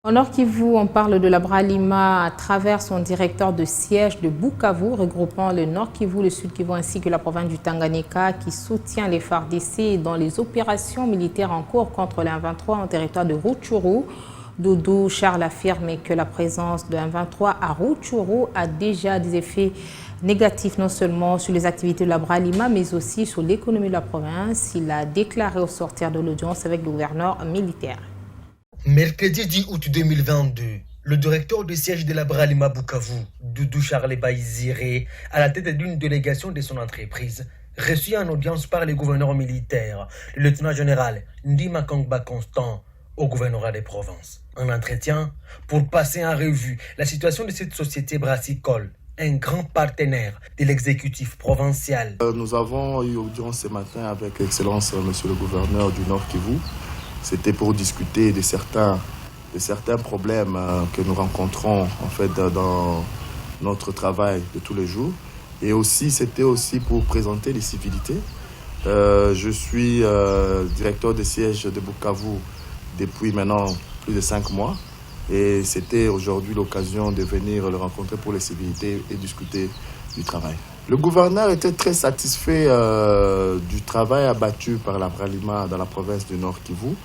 Au Nord Kivu, on parle de la Bralima à travers son directeur de siège de Bukavu, regroupant le Nord Kivu, le Sud Kivu ainsi que la province du Tanganyika qui soutient les FARDC dans les opérations militaires en cours contre le M23 en territoire de Rutshuru. Doudou Charles affirme que la présence de M23 à Rutshuru a déjà des effets négatifs non seulement sur les activités de la Bralima mais aussi sur l'économie de la province. Il a déclaré au sortir de l'audience avec le gouverneur militaire. Mercredi 10 août 2022, le directeur de siège de la Bralima Bukavu, Doudou Charles Baïziré, à la tête d'une délégation de son entreprise, reçut en audience par le gouverneur militaire, le lieutenant-général Ndima Kongba Constant, au gouvernorat des provinces. Un entretien pour passer en revue la situation de cette société brassicole, un grand partenaire de l'exécutif provincial. Nous avons eu audience ce matin avec Excellence Monsieur le gouverneur du Nord Kivu. C'était pour discuter de certains problèmes que nous rencontrons en fait dans notre travail de tous les jours. Et aussi, c'était aussi pour présenter les civilités. Je suis directeur de siège de Bukavu depuis maintenant plus de 5 mois. Et c'était aujourd'hui l'occasion de venir le rencontrer pour les civilités et discuter du travail. Le gouverneur était très satisfait du travail abattu par la Bralima dans la province du Nord Kivu.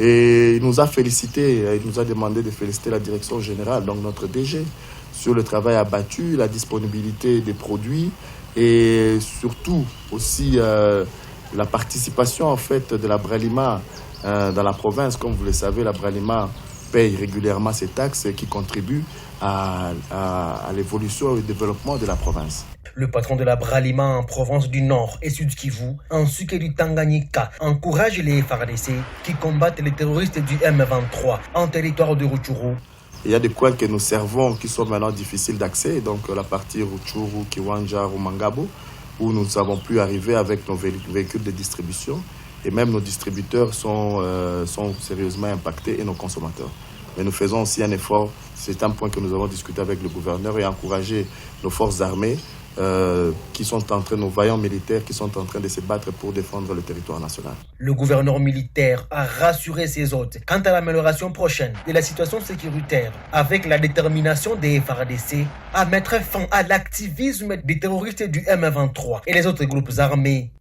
Et il nous a félicité, il nous a demandé de féliciter la direction générale, donc notre DG, sur le travail abattu, la disponibilité des produits et surtout aussi la participation en fait de la Bralima dans la province. Comme vous le savez, la Bralima paye régulièrement ses taxes qui contribuent à l'évolution et au développement de la province. Le patron de la Bralima en province du Nord et Sud Kivu, ainsi que du Tanganyika, encourage les FARDC qui combattent les terroristes du M23 en territoire de Rutshuru. Il y a des coins que nous servons qui sont maintenant difficiles d'accès, donc la partie Rutshuru, Kiwanja, Rumangabo, où nous n'avons plus arrivé avec nos véhicules de distribution. Et même nos distributeurs sont sérieusement impactés et nos consommateurs. Mais nous faisons aussi un effort, c'est un point que nous avons discuté avec le gouverneur et encouragé nos forces armées nos vaillants militaires qui sont en train de se battre pour défendre le territoire national. Le gouverneur militaire a rassuré ses hôtes quant à l'amélioration prochaine de la situation sécuritaire avec la détermination des FARDC à mettre fin à l'activisme des terroristes du M23 et les autres groupes armés.